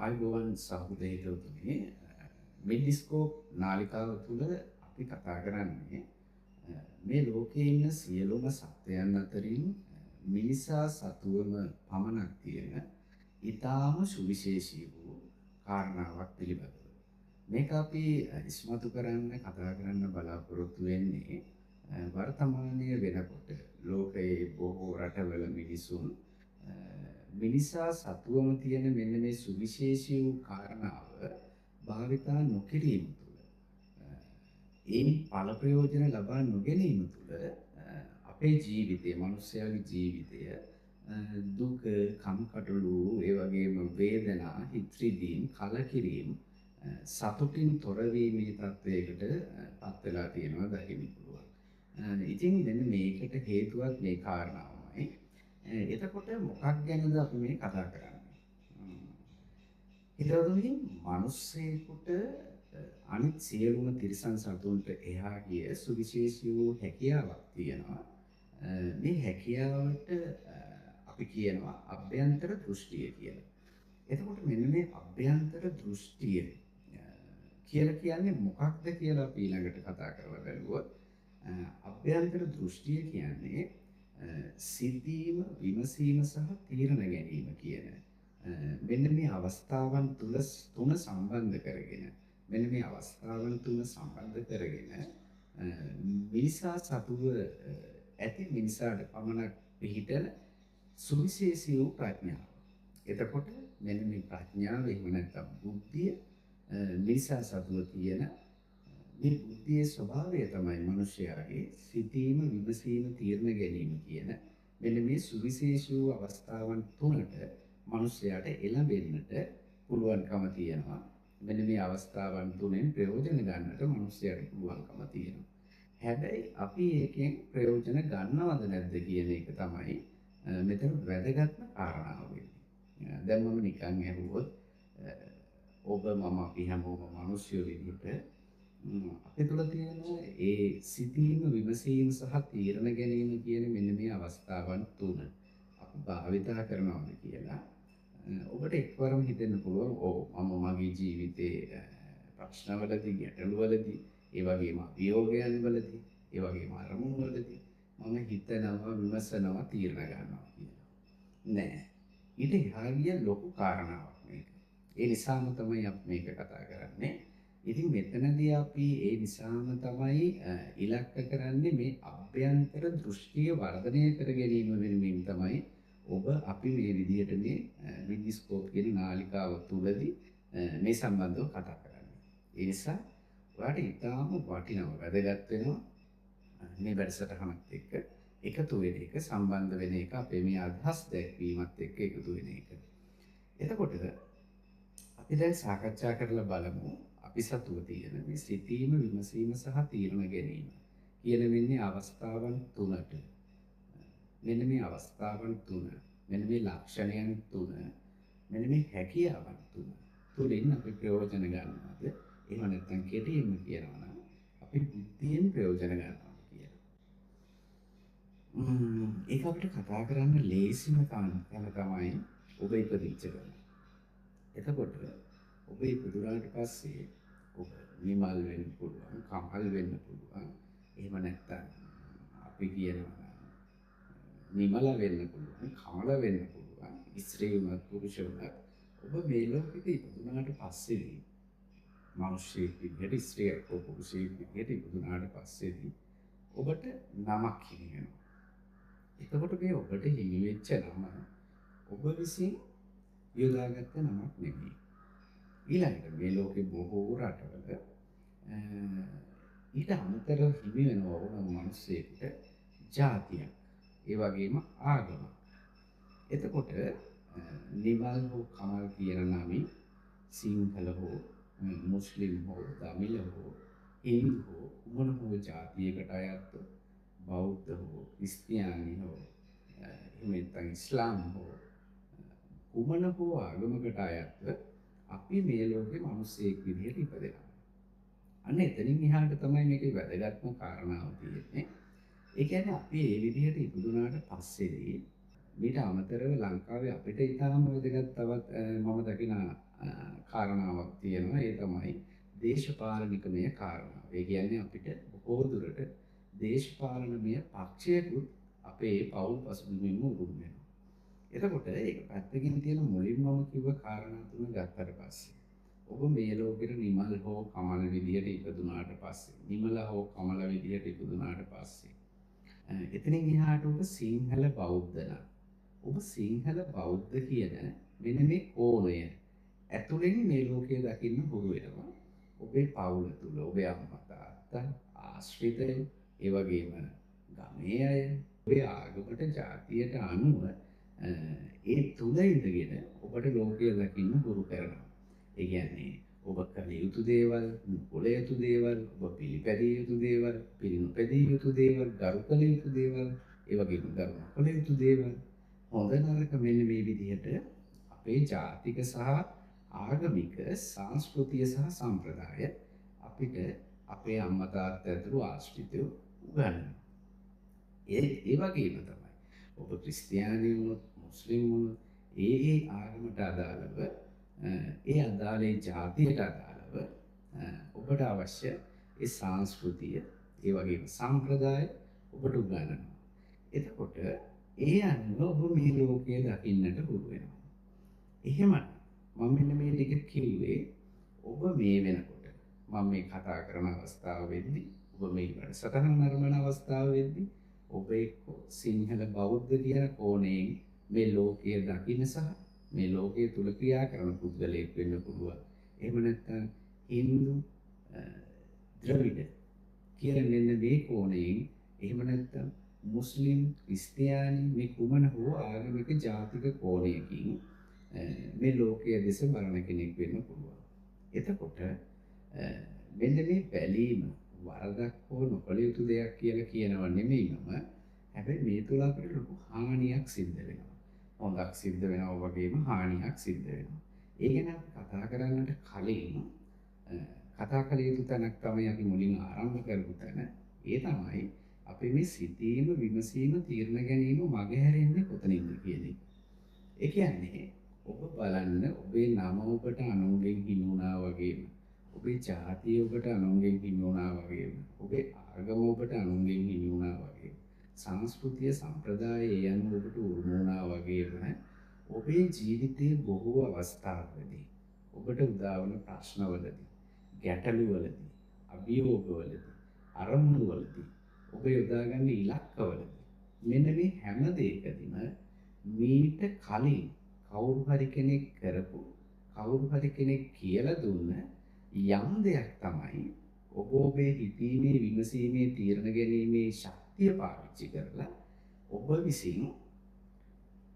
ආයුබෝවන් සහෘදයතුමනි මිඩිස්කෝප් නාලිකාව තුළ අපි කතා කරන්නේ මේ ලෝකයේ ඉන්න සියලුම සත්වයන් අතරින් මිනිසා සතුවම පමණක් තියෙන ඊටාම සුවිශේෂී වූ කාරණාවක් පිළිබඳව. මේක අපි ඉස්මතු කරන්න කතා කරන්න බලාපොරොත්තු වෙන්නේ වර්තමානයේ වෙනකොට ලෝකයේ බොහෝ රටවල මිනිසුන් මිනිසා සතුවම තියෙන මෙන්න මේ සුවිශේෂී වූ කාරණාව භාවිතා නොකිරීම තුළ ඒ ඵල ප්‍රයෝජන ලබා නොගැනීම තුළ අපේ ජීවිතය, මනුස්සයාගේ ජීවිතය දුක, කම්කටොළු, ඒ වගේම වේදනා, හිත් රිදීම්, කලකිරීම, සතුටින් තොරවීමේ තත්වයකට පත් වෙලා තියෙනවා දකින්න පුළුවන්. ඉතින් මෙන්න මේකට හේතුවක් මේ කාරණාවමයි. එතකොට මොකක් ගැනද අපි මේ කතා කරන්නේ? හිතවතුනි, මිනිස්සෙකුට අනිත් සියලුම තිරිසන් සතුන්ට එහා ගිය සුවිශේෂී වූ හැකියාවක් තියෙනවා. මේ හැකියාවට අපි කියනවා අභ්‍යන්තර දෘෂ්ටිය කියලා. එතකොට මෙන්න මේ අභ්‍යන්තර දෘෂ්ටිය කියලා කියන්නේ මොකක්ද කියලා අපි ඊළඟට කතා කරලා බලුවොත් අභ්‍යන්තර දෘෂ්ටිය කියන්නේ සිතීම, විමසීම සහ තීරණ ගැනීම කියන මෙන්න මේ අවස්ථාවන් තුන සම්බන්ධ කරගෙන මිනිසා සතුව ඇති මිනිසාට පමණක් පිහිටන සුවිශේෂී වූ ප්‍රඥාව. එතකොට මෙන්න මේ ප්‍රඥාව එහෙම නැත්නම් බුද්ධිය මිනිසා සතුව තියෙන මේ බුද්ධියේ ස්වභාවය තමයි මිනිසයාගේ සිතීම, විමසීම, තීරණ ගැනීම කියන මෙන්න මේ සුවිශේෂී වූ අවස්ථාවන් තුනට මිනිසයාට එළඹෙන්නට පුළුවන්කම තියෙනවා. මෙන්න මේ අවස්ථාවන් තුනෙන් ප්‍රයෝජන ගන්නට මිනිසයාට පුළුවන්කම තියෙනවා. හැබැයි අපි ඒකෙන් ප්‍රයෝජන ගන්නවද නැද්ද කියන එක තමයි මෙතන වැදගත්ම කාරණාව වෙන්නේ. දැන් මම නිකන් අහුවොත් ඔබ මම අපි හැමෝම මිනිස්සු විදිහට අපේ තුළ තියෙන ඒ සිතීම, විමසීම සහ තීරණ ගැනීම කියන මෙන්න මේ අවස්ථාවන් තුන අපි භාවිතා කරනවාද කියලා ඔබට එක්වරම හිතෙන්න පුළුවන්. මම මගේ ජීවිතයේ ප්‍රශ්නවලදී, ගැටලුවලදී, ඒ වගේම අභියෝගයන් වලදී, ඒ වගේම අරමුණු වලදී මම හිතනවා, විමසනවා, තීරණ ගන්නවා කියලා. නෑ. ඊට එහා ගිය ලොකු කාරණාවක් මේක. ඒ නිසාම තමයි අපි මේක කතා කරන්නේ. ඉතින් මෙතනදී අපි ඒ නිසාම තමයි ඉලක්ක කරන්නේ මේ අභ්‍යන්තර දෘෂ්ටිය වර්ධනය කර ගැනීම වෙනුවෙන් තමයි ඔබ අපි මේ විදිහට මේ මිඩිස්කෝප් කියන නාලිකාව තුලදී මේ සම්බන්ධව කතා කරන්නේ. ඒ නිසා ඔයාලට ඉතාම වටිනවා, වැදගත් වෙනවා මේ වැඩසටහනත් එක්ක එකතු වෙන එක, සම්බන්ධ වෙන එක, අපේ මේ අදහස් දැක්වීමත් එක්ක එකතු වෙන එක. එතකොට අපි දැන් සාකච්ඡා කරලා බලමු අපි සතුව තියෙන මේ සිතීම, විමසීම සහ තීරණ ගැනීම කියන වෙන්නේ අවස්ථාවන් තුනට. මෙන්න මේ අවස්ථාවන් තුන, මෙන්න මේ ලක්ෂණයන් තුන, මෙන්න මේ හැකියාවන් තුලින් අපි ප්‍රයෝජන ගන්නවද? එහෙම නැත්නම් කෙටියෙන්ම කියනවා නම් අපි බුද්ධියෙන් ප්‍රයෝජන ගන්නවා කියලා. ඒක අපිට කතා කරන්න ලේසිම තැන තමයි ඔබ ඉපදිච්ච ගමන. එතකොට ඔබ ඉපදුනාට පස්සේ ඔබ නිමල් වෙන්න පුළුවන්, කමල් වෙන්න පුළුවන්. එහෙම නැත්නම් අපි කියනවා නිමල වෙන්න පුළුවන්, කමල වෙන්න පුළුවන්. ස්ත්‍රී වුණත් පුරුෂ වුණත් ඔබ මේ ලෝකෙට ඉපදුනාට පස්සේදී මිනිස්සෙක් විදිහට, ස්ත්‍රියක් හෝ පුරුෂයෙක් විදිහට ඉපදුනාට පස්සේදී ඔබට නමක් හිමි වෙනවා. එතකොට මේ ඔබට හිමි වෙච්ච නම ඔබ විසින් යොදාගත්ත නමක් නෙමෙයි. ඊළඟට මේ ලෝකේ බොහෝ රටවල ඊට අමතරව හිමි වෙනවා ඕනම මිනිස්සෙකුට ජාතියක්, ඒ වගේම ආගමක්. එතකොට නිමල් හෝ කමල් කියන නමින් සිංහල හෝ මුස්ලිම් හෝ දමිළ හෝ හින්දු හෝ මොන හෝ ජාතියකට අයත් බෞද්ධ හෝ ක්‍රිස්තියානි හෝ එහෙම නැත්නම් ඉස්ලාම් හෝ කුමන හෝ ආගමකට අයත්ව අපි මේ ලෝකේ මිනිස්සෙක් විදිහට ඉපදෙනවා. අන්න එතනින් එහාට තමයි මේකේ වැදගත්ම කාරණාව තියෙන්නේ. ඒ කියන්නේ අපි මේ විදිහට ඉපදුනාට පස්සේදී මීට අමතරව ලංකාවේ අපිට ඉතාම වැදගත් තවත් මම දකින කාරණාවක් තියෙනවා. ඒ තමයි දේශපාලනිකමය කාරණාව. ඒ කියන්නේ අපිට බොහෝ දුරට දේශපාලනමය පක්ෂයකුත් අපේ පවුල් පසුබිමින්ම උරුම වෙනවා. එතකොට ඒක පැත්තකින් තියෙන මුලින්ම මම කිව්ව කාරණා තුන ගත්තට පස්සේ ඔබ මේ ලෝකෙට නිමල් හෝ කමල විදියට ඉපදුනාට පස්සේ නිමල හෝ කමල විදියට ඉපදුනාට පස්සේ එතනින් එහාට ඔබ සිංහල බෞද්ධ නම් ඔබ සිංහල බෞද්ධ කියන මෙන්න මේ කෝණය ඇතුළෙන් මේ ලෝකය දකින්න හුරු වෙනවා. ඔබේ පවුල තුල ඔබේ අම්මා තාත්තා ආශ්‍රිතයෝ ඒ වගේම ගමේ අය ඔබේ ආගමට ජාතියට අනුව ඒ තුල ඉඳගෙන ඔබට ලෝකය දකින්න හුරු කරනවා. ඒ කියන්නේ ඔබ කළ යුතු දේවල්, නොකළ යුතු දේවල්, ඔබ පිළිපැදිය යුතු දේවල්, පිළිනොපැදිය යුතු දේවල්, ගරු කළ යුතු දේවල්, ඒ වගේම ගරු නොකළ යුතු දේවල් හොඳ නරක මෙන්න මේ විදිහට අපේ ජාතික සහ ආගමික සංස්කෘතිය සහ සම්ප්‍රදාය අපිට අපේ අම්මා තාත්තා ඇතුළු ආශ්‍රිතයෝ උගන්වනවා. ඒ වගේම තමයි ඔබ ක්‍රිස්තියානි වුණොත් මුස්ලිම් වුණොත් ඒ ආගමට අදාළව ඒ අදාළේ ජාතියට අදාළව ඔබට අවශ්‍ය ඒ සංස්කෘතිය ඒ වගේම සම්ප්‍රදාය ඔබට උගන්වනවා. එතකොට ඒ අනුව ඔබ මේ ලෝකය දකින්නට හුරු වෙනවා. එහෙම මම මෙන්න මේ ටික කිව්වේ ඔබ මේ වෙනකොට මම මේ කතා කරන අවස්ථාව වෙද්දී ඔබ මේ වැඩසටහන නරඹන අවස්ථාව වෙද්දී ඔබ එක්ක සිංහල බෞද්ධ කියන කෝණයෙන් මේ ලෝකය දකින්න සහ මේ ලෝකයේ තුල ක්‍රියා කරන පුද්ගලයෙක් වෙන්න පුළුවන්. එහෙම නැත්නම් හින්දු ද්‍රවිඩ කියන මෙන්න මේ කෝණයෙන් එහෙම නැත්නම් මුස්ලිම් ක්‍රිස්තියානි මේ කුමන හෝ ආගමික ජාතික කෝණයකින් මේ ලෝකයේ දෙස බලන කෙනෙක් වෙන්න පුළුවන්. එතකොට මෙන්න මේ බැලීම වරදක් හෝ නොකළ යුතු දෙයක් කියලා කියනව නෙමෙයිම හැබැයි මේ තුල අපිට ලොකු හානියක් සිද්ධ වෙනවා. හොඳක් සිද්ධ වෙනවා වගේම හානියක් සිද්ධ වෙනවා. ඒ ගැන අපි කතා කරන්නට කලින් කතා කළ යුතු තැනක් තමයි අපි මුලින් ආරම්භ කරපු තැන. ඒ තමයි අපි මේ සිතීම, විමසීම, තීරණ ගැනීම මගහැරෙන්නේ කොතනින්ද කියන එක. ඒ කියන්නේ ඔබ බලන්න ඔබේ නම ඔබට අනුන්ගෙන් හිමි වුණා වගේම ඔබේ ජාතිය ඔබට අනුන්ගෙන් හිමි වුණා වගේම ඔබේ ආගම ඔබට අනුන්ගෙන් හිමි වුණා වගේම සංස්කෘතිය සම්ප්‍රදාය ඒ අනුව ඔබට උරුම වුණා වගේම ඔබේ ජීවිතයේ බොහෝ අවස්ථාවලදී ඔබට උදා වන ප්‍රශ්නවලදී ගැටලුවලදී අභියෝගවලදී අරමුණුවලදී ඔබ යොදාගන්න ඉලක්කවලදී මෙන්න මේ හැම දෙයකදීම මීට කලින් කවුරු හරි කෙනෙක් කරපු කවුරු හරි කෙනෙක් කියලා දුන්න යම් දෙයක් තමයි ඔබ ඔබේ හිතීමේ විමසීමේ තීරණ ගැනීමේ ශක්තිය පාවිච්චි කරලා ඔබ විසින්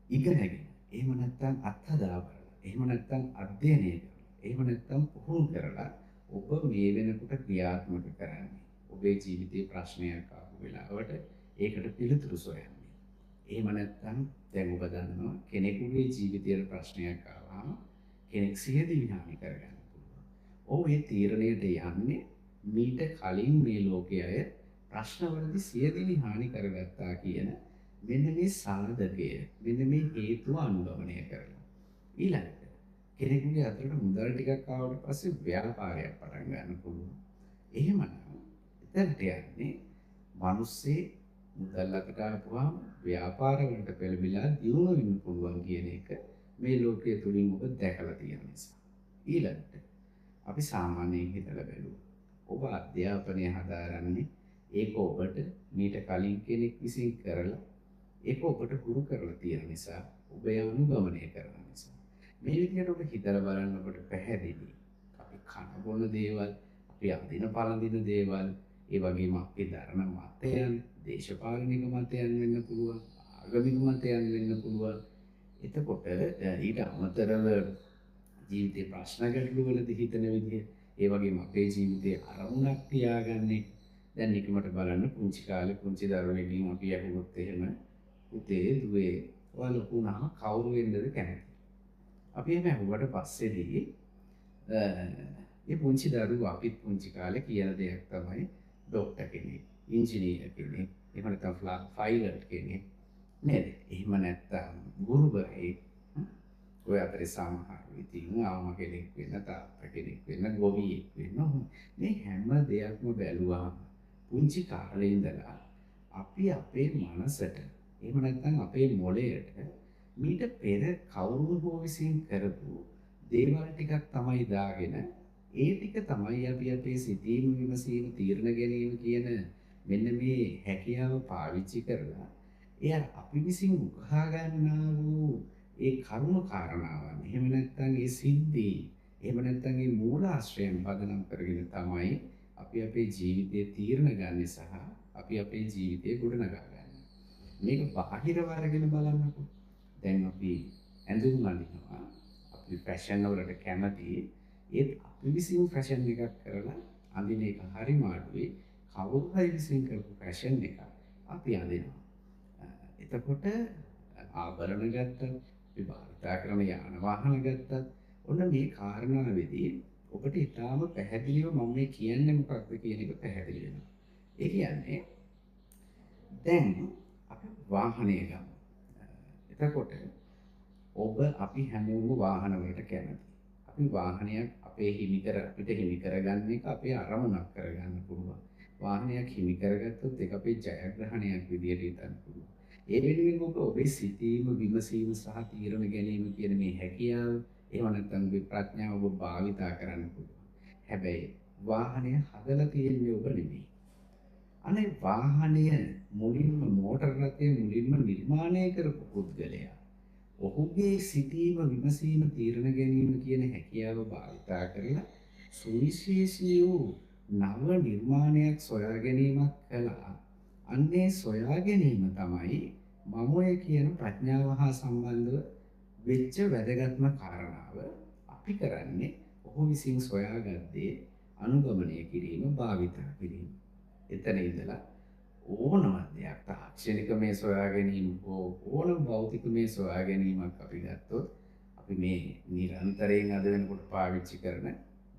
ඉගෙනගෙන එහෙම නැත්නම් අත්හදා බලලා එහෙම නැත්නම් අධ්‍යයනය කරලා එහෙම නැත්නම් පුහුණු කරලා ඔබ මේ වෙනකොට ක්‍රියාත්මක කරන්නේ ඔබේ ජීවිතේ ප්‍රශ්නයක් ආපු වෙලාවට ඒකට පිළිතුරු සොයන්නේ. එහෙම නැත්නම් දැන් ඔබ දන්නවා කෙනෙකුගේ ජීවිතයේ ප්‍රශ්නයක් ආවම කෙනෙක් සියදිවි හානි කරගන්න පුළුවන්. ඔව් ඒ තීරණයට යන්නේ මීට කලින් මේ ලෝකයේ අය ප්‍රශ්නවලදී සියදිවි හානි කරගත්තා කියන මෙන්න මේ සාධකය මෙන්න මේ හේතුව අනුගමනය කරලා. ඊළඟට කෙනෙකුගේ අතට මුදල් ටිකක් ආවට පස්සේ ව්‍යාපාරයක් පටන් ගන්න පුළුවන්. එහෙමනම් එතනට යන්නේ මිනිස්සේ මුදල් අතට ආපුවාම ව්‍යාපාර වලට පෙළඹිලා දියුණු වෙන්න පුළුවන් කියන එක මේ ලෝකයේ තුලින් ඔබ දැකලා තියෙන නිසා. ඊළඟට අපි සාමාන්‍යයෙන් හිතලා බලමු. ඔබ අධ්‍යාපනය හදාරන්නේ ඒක ඔබට මීට කලින් කෙනෙක් විසින් කරලා ඒක ඔබට හුරු කරලා තියෙන නිසා ඔබ ඒ අනුගමනය කරන නිසා. මේ විදිහට ඔබ හිතලා බලනකොට පැහැදිලි. අපි කන බොන දේවල්, අපි අඳින පළඳින දේවල්, ඒ වගේම අපි දරන මතයන්, දේශපාලනික මතයන් වෙන්න පුළුවන්, ආගමික මතයන් වෙන්න පුළුවන්. එතකොට ඊට අමතරව ජීවිතේ ප්‍රශ්න ගැටළු වලදී හිතන විදිහ, ඒ වගේම අපේ ජීවිතේ අරමුණක් තියාගන්නේ. දැන් නිකමට බලන්න පුංචි කාලේ පුංචි දරුවෙක්ගෙන් අපි අහුවොත් එහෙම පුතේ දුවේ ඔයා ලොකු වුණාම කවුරු වෙන්නද කැමති? අපි එහෙම අහුවට පස්සේදී ඒ පුංචි දරුවෝ අපිත් පුංචි කාලේ කියන දෙයක් තමයි ඩොක්ටර් කෙනෙක්, ඉංජිනේර කෙනෙක්, එහෙම නැත්නම් පයිලට් කෙනෙක්. නේද? එහෙම නැත්තම් ගුරුවරයෙක් ඔය අතරේ සමහරු ඉතින් අම්මා කෙනෙක් වෙන්න, තාත්තා කෙනෙක් වෙන්න, ගොවියෙක් වෙන්න මේ හැම දෙයක්ම බැලුවාම පුංචි කාලේ ඉඳලා අපි අපේ මනසට එහෙම නැත්නම් අපේ මොළයට මීට පෙර කවුරු හෝ විසින් කරපු දේවල් ටිකක් තමයි දාගෙන ඒ ටික තමයි අපි අපේ සිතීම විමසීම තීරණ ගැනීම කියන මෙන්න මේ හැකියාව පාවිච්චි කරලා එය අපි විසින් උකහා ගන්නා වූ ඒ කරුණු කාරණාවන් එහෙම නැත්නම් ඒ සිද්ධි එහෙම නැත්නම් ඒ මූලාශ්‍රයන් පදනම් කරගෙන තමයි අපි අපේ ජීවිතයේ තීරණ ගන්න සහ අපි අපේ ජීවිතය ගොඩනගා ගන්න. මේක බාහිරව අරගෙන බලන්නකෝ. දැන් අපි ඇඳුම් අඳිනවා. අපි ෆැෂන් වලට කැමති. ඒත් අපි විසින් ෆැෂන් එකක් කරලා අඳින එක හරිම අඩුයි. කවුරු හරි විසින් කරපු ෆැෂන් එක අපි අඳිනවා. එතකොට ආභරණ ගත්තත් අපි භාවිතා කරන යාන වාහන ගත්තත් ඔන්න මේ කාරණාවේදී ඔබට ඉතාම පැහැදිලිව මම මේ කියන්නේ මොකක්ද කියන එක පැහැදිලි වෙනවා. ඒ කියන්නේ දැන් අපි වාහනය ගමු. එතකොට අපි හැමෝම වාහන වලට කැමති. අපි වාහනයක් අපිට හිමි කරගන්න එක අපේ අරමුණක් කරගන්න පුළුවන්. වාහනයක් හිමි කරගත්තොත් ඒක අපේ ජයග්‍රහණයක් විදියට හිතන්න පුළුවන්. ඒ වෙනුවෙන් ඔබේ සිතීම, විමසීම සහ තීරණ ගැනීම කියන මේ හැකියාව එහෙම නැත්නම් මේ ප්‍රඥාව ඔබ භාවිතා කරන්න පුළුවන්. හැබැයි වාහනය හදලා තියෙන්නේ ඔබ නෙමෙයි. අනේ වාහනය මුලින්ම මෝටර රථය මුලින්ම නිර්මාණය කරපු පුද්ගලයා. ඔහුගේ සිතීම, විමසීම, තීරණ ගැනීම කියන හැකියාව භාවිතා කරලා සුවිශේෂී වූ නව නිර්මාණයක් සොයා ගැනීමක් කළා. අන්නේ සොයා ගැනීම තමයි මම ඔය කියන ප්‍රඥාව හා සම්බන්ධව වෙච්ච වැදගත්ම කාරණාව. අපි කරන්නේ ඔහු විසින් සොයාගත්තේ අනුගමනය කිරීම, භාවිතා කිරීම. එතන ඉඳලා ඕනම දෙයක් තාක්ෂණික මේ සොයා ගැනීම හෝ ඕනම භෞතික මේ සොයා ගැනීමක් අපි ගත්තොත් අපි මේ නිරන්තරයෙන් අද වෙනකොට පාවිච්චි කරන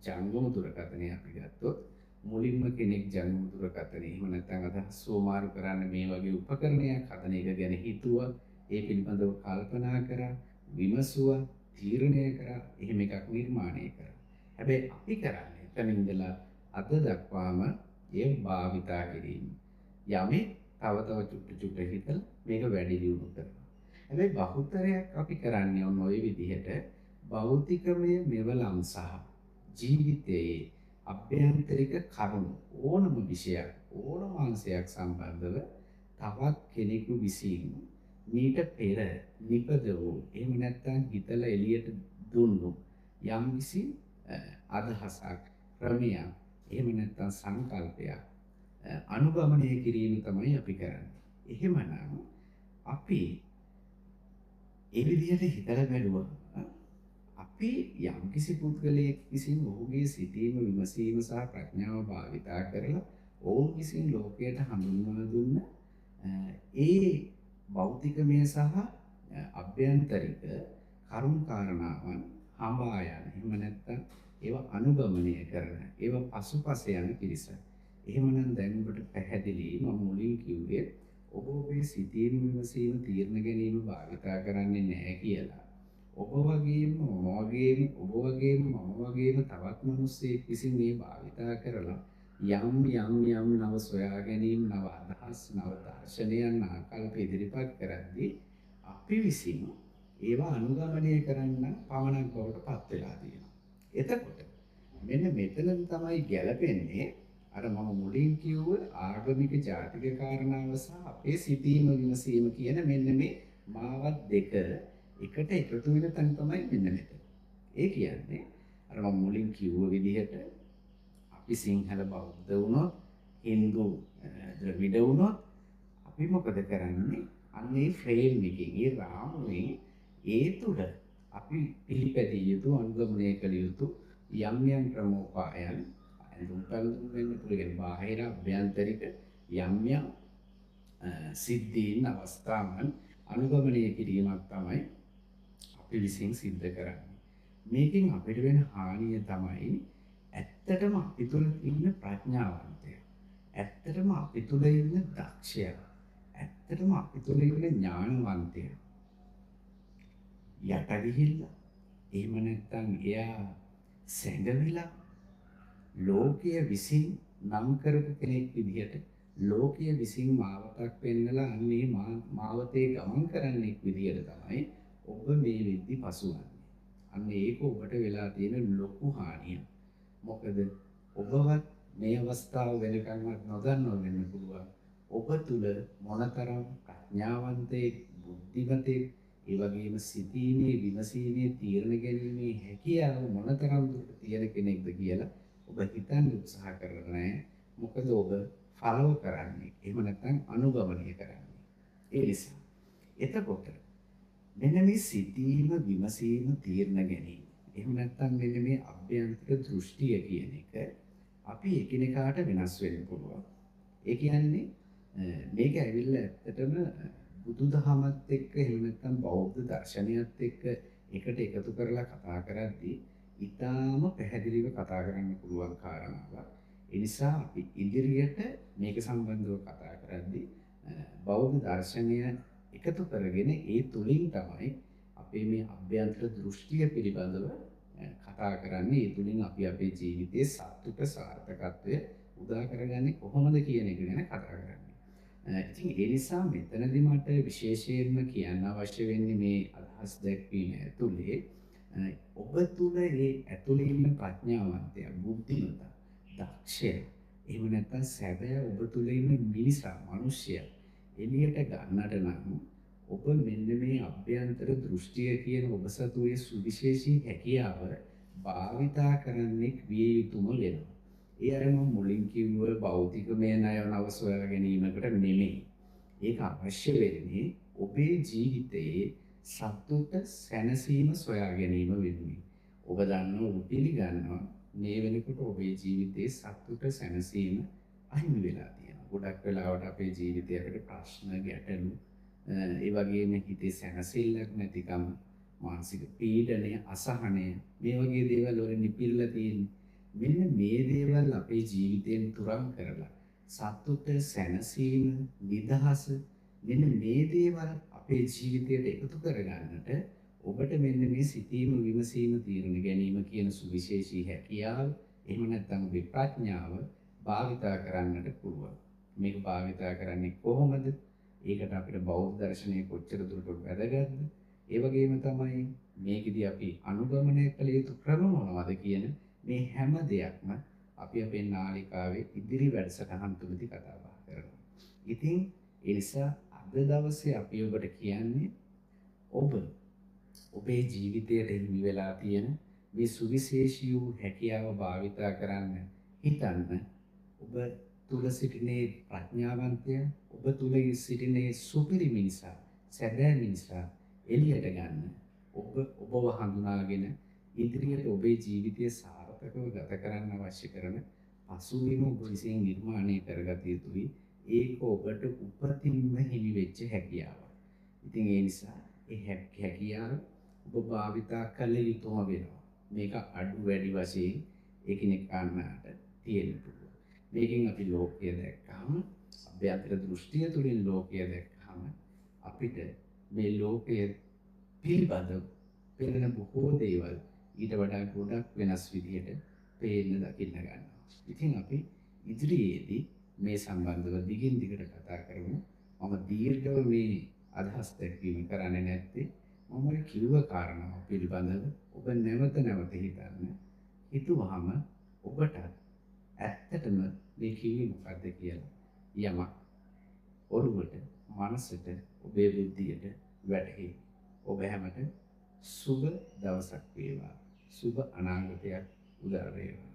ජංගම දුරකථනය අපි ගත්තොත් මුලින්ම කෙනෙක් ජංගම දුරකථනය එහෙම නැත්නම් අදහස් සෝමාරු කරන්න මේ වගේ උපකරණයක් හදන එක ගැන හිතුවා, ඒ පිළිබඳව කල්පනා කරා, විමසුවා, තීරණය කරා, එහෙම එකක් නිර්මාණය කරා. හැබැයි අපි කරන්නේ එතන ඉඳලා අද දක්වාම ඒ භාවිතා කිරීම. යමේ තව චුට්ට හිතලා මේක වැඩි දියුණු කරනවා. හැබැයි බහුතරයක් අපි කරන්නේ ඔන්න ඔය විදිහට භෞතිකමය මෙවලම් සහ ජීවිතයේ අභ්‍යන්තරික කරුණු ඕනම විෂයක් ඕනම අංශයක් සම්බන්ධව තවත් කෙනෙකු විසින් මීට පෙර නිපද වූ එහෙම නැත්නම් හිතලා එළියට දුන්නු යම් කිසි අදහසක්, ක්‍රමයක්, එහෙම නැත්නම් සංකල්පයක් අනුගමනය කිරීම තමයි අපි කරන්නේ. එහෙමනම් අපි ඒ විදිහට හිතලා බැලුවා අපි යම්කිසි පුද්ගලයෙක් විසින් ඔහුගේ සිතීම, විමසීම සහ ප්‍රඥාව භාවිතා කරලා ඔවුන් විසින් ලෝකයට හඳුන්වා දුන්න ඒ භෞතිකමය සහ අභ්‍යන්තරික කරුණු කාරණාවන් හඹා යන එහෙම නැත්නම් ඒවා අනුගමනය කරන ඒවා පසුපස යන පිරිස. එහෙමනම් දැන් ඔබට පැහැදිලි මම මුලින් කිව්වේ ඔබේ සිතීම, විමසීම, තීරණ ගැනීම භාවිතා කරන්නේ නැහැ කියලා. ඔබ වගේම මම වගේම තවත් මිනිස්සෙක් විසින් මේ භාවිතා කරලා යම් නව සොයා ගැනීම, නව අදහස්, නව දර්ශනයන්, ආකල්ප ඉදිරිපත් කරද්දී අපි විසින් ඒවා අනුගමනය කරන්න පමණක් බවට පත් වෙලා තියෙනවා. එතකොට මෙන්න මෙතන තමයි ගැලපෙන්නේ අර මම මුලින් කිව්ව ආගමික ජාතික කාරණාව සහ අපේ සිතීම, විමසීම කියන මෙන්න මේ මාවත් දෙක එකට එකතු වෙන තැන තමයි මෙන්න මෙතන. ඒ කියන්නේ අර මම මුලින් කිව්ව විදිහට අපි සිංහල බෞද්ධ වුණොත්, හින්දු ද්‍රවිඩ වුණොත් අපි මොකද කරන්නේ? අන්නේ ෆ්‍රේම් එකකින්, ඒ රාමුවෙන් ඒ තුල අපි පිළිපැදිය යුතු, අනුගමනය කළ යුතු යම් ක්‍රමෝපායන් ඇඳුම් පැළඳුම් වෙන්න පුළුවන්, බාහිර අභ්‍යන්තරික යම් සිද්ධීන්, අවස්ථාවන් අනුගමනය කිරීමක් තමයි අපි විසින් සිද්ධ කරන්නේ. මේකෙන් අපිට වෙන හානිය තමයි ඇත්තටම අපි තුළ ඉන්න ප්‍රඥාවන්තය. ඇත්තටම අපි තුළ ඉන්න දක්ෂයා. ඇත්තටම අපි තුළ ඉන්න ඥානවන්තය යට ගිහිල්ලා එහෙම නැත්නම් එයා සැඟවිලා ලෝකයේ විසින් නම් කරපු කෙනෙක් විදිහට ලෝකයේ විසින් මාවතක් පෙන්නලා අන්නේ මාවතේ ගමන් කරන්නෙක් විදිහට තමයි ඔබ මේ වෙද්දි පසුවන්නේ. අන්න ඒක ඔබට වෙලා තියෙන ලොකු හානියක්. මොකද ඔබවත් මේ අවස්ථාව වෙනකන්වත් නොදන්නව වෙන්න පුළුවන්. ඔබ තුල මොනතරම් ප්‍රඥාවන්තයෙක්, බුද්ධිමතෙක්, ඒ වගේම සිතීමේ, විමසීමේ, තීරණ ගැනීමේ හැකියාව මොනතරම් දුරට තියෙන කෙනෙක්ද කියලා ඔබ හිතන්න උත්සාහ කරලා නැහැ. මොකද ඔබ ෆලෝ කරන්නේ. එහෙම නැත්නම් අනුගමනය කරන්නේ. ඒ නිසා එතකොට මෙන්න මේ සිතීම, විමසීම, තීරණ ගැනීම. එහෙම නැත්නම් මෙන්න මේ අභ්‍යන්තර දෘෂ්ටිය කියන එක අපි එකිනෙකාට වෙනස් වෙන්න පුළුවන්. ඒ කියන්නේ මේක ඇවිල්ලා ඇත්තටම බුදුදහමත් එක්ක එහෙම නැත්නම් බෞද්ධ දර්ශනයත් එක්ක එකට එකතු කරලා කතා කරද්දී ඊටාම පැහැදිලිව කතා කරන්න පුළුවන් කාරණාවක්. ඒ නිසා අපි ඉදිරියට මේක සම්බන්ධව කතා කරද්දී බෞද්ධ දර්ශනය එකතු කරගෙන ඒ තුලින් තමයි අපේ මේ අභ්‍යන්තර දෘෂ්ටිය පිළිබඳව කතා කරන්නේ. ඒ තුලින් අපි අපේ ජීවිතයේ සතුට සාර්ථකත්වය උදා කරගන්නේ කොහොමද කියන එක ගැන කතා කරන්නේ. ඉතින් ඒ නිසා මෙතනදී මට විශේෂයෙන්ම කියන්න අවශ්‍ය වෙන්නේ මේ අදහස් දැක්වීම ඇතුලේ ඔබ තුල ඒ ඇතුලේ ඉන්න ප්‍රඥාවන්තයා, බුද්ධිමතා, දක්ෂය, එහෙම නැත්නම් සැබෑ ඔබ තුල ඉන්න මිනිසා, මිනිසයා එළියට ගන්නට නම් ඔබ මෙන්න මේ අභ්‍යන්තර දෘෂ්ටිය කියන ඔබ සතුවේ සුවිශේෂී හැකියාව භාවිතා කරන්නෙක් විය යුතුම වෙනවා. ඒ අර මම මුලින් කිව්ව භෞතිකමය නයනව සොයා ගැනීමකට නෙමෙයි. ඒක අවශ්‍ය වෙන්නේ ඔබේ ජීවිතයේ සතුට සැනසීම සොයා ගැනීම වෙනුවෙන්. ඔබ දන්නවා, ඔබ පිළිගන්නවා මේ වෙනකොට ඔබේ ජීවිතයේ සතුට සැනසීම අහිමි වෙලා තියෙනවා. ගොඩක් වෙලාවට අපේ ජීවිතයකට ප්‍රශ්න, ගැටලු, ඒ වගේම හිතේ සැනසෙල්ලක් නැතිකම, මානසික පීඩනය, අසහනය මේ වගේ දේවල් වලින් නිපිරලා තියෙන්නේ. මෙන්න මේ දේවල් අපේ ජීවිතයෙන් තුරන් කරලා සතුට, සැනසීම, නිදහස මෙන්න මේ දේවල් අපේ ජීවිතයට එකතු කරගන්නට ඔබට මෙන්න මේ සිතීම, විමසීම, තීරණ ගැනීම කියන සුවිශේෂී හැකියාව එහෙම නැත්නම් විප්‍රඥාව භාවිතා කරන්නට පුළුවන්. මේක භාවිතා කරන්නේ කොහොමද? ඒකට අපිට බෞද්ධ දර්ශනය කොච්චර දුරට වැදගත්ද? ඒ වගේම තමයි මේකෙදී අපි අනුගමනය කළ යුතු ක්‍රම මොනවද කියන මේ හැම දෙයක්ම අපි අපේ නාලිකාවේ ඉදිරි වැඩසටහන් තුලදී කතා බහ කරනවා. ඉතින් ඒ නිසා අද දවසේ අපි ඔබට කියන්නේ ඔබේ ජීවිතයට හිමි වෙලා තියෙන මේ සුවිශේෂී වූ හැකියාව භාවිතා කරන්න හිතන්න. ඔබ තුල සිටිනේ ප්‍රඥාවන්තය, ඔබ තුල සිටිනේ සුපිරි මිනිසා, සැබෑ මිනිසා එළියට ගන්න. ඔබව හඳුනාගෙන ඉදිරියට ඔබේ ජීවිතය සාර්ථකව ගත කරන්න අවශ්‍ය කරන පසුබිම ඔබ විසින් නිර්මාණය කරගත යුතුයි. ඒක ඔබට උපතින්ම හිමි වෙච්ච හැකියාවක්. ඉතින් ඒ නිසා ඒ හැකියාව ඔබ භාවිතා කළ යුතුම වෙනවා. මේක අඩු වැඩි වශයෙන් එකිනෙකාට තියෙන්න පුළුවන්. මේකෙන් අපි ලෝකය දැක්කම, අභ්‍යන්තර දෘෂ්ටිය තුළින් ලෝකය දැක්කම අපිට මේ ලෝකය පිළිබඳව පෙනෙන බොහෝ දේවල් ඊට වඩා ගොඩක් වෙනස් විදිහට පේන්න දකින්න ගන්නවා. ඉතින් අපි ඉදිරියේදී මේ සම්බන්ධව දිගින් දිගට කතා කරමු. මම දීර්ඝව මේ අදහස් දැක්වීම කරන්නේ නැත්තේ මම කිව්ව කාරණාව පිළිබඳව ඔබ නැවත නැවත හිතන්න. හිතුවහම ඔබට ඇත්තටම මේ කිව්වේ මොකද්ද කියලා යමක් ඔළුවට, මනසට, ඔබේ බුද්ධියට වැටහෙයි. ඔබ හැමට සුබ දවසක් වේවා. සුබ අනාගතයක් උදා වේවා.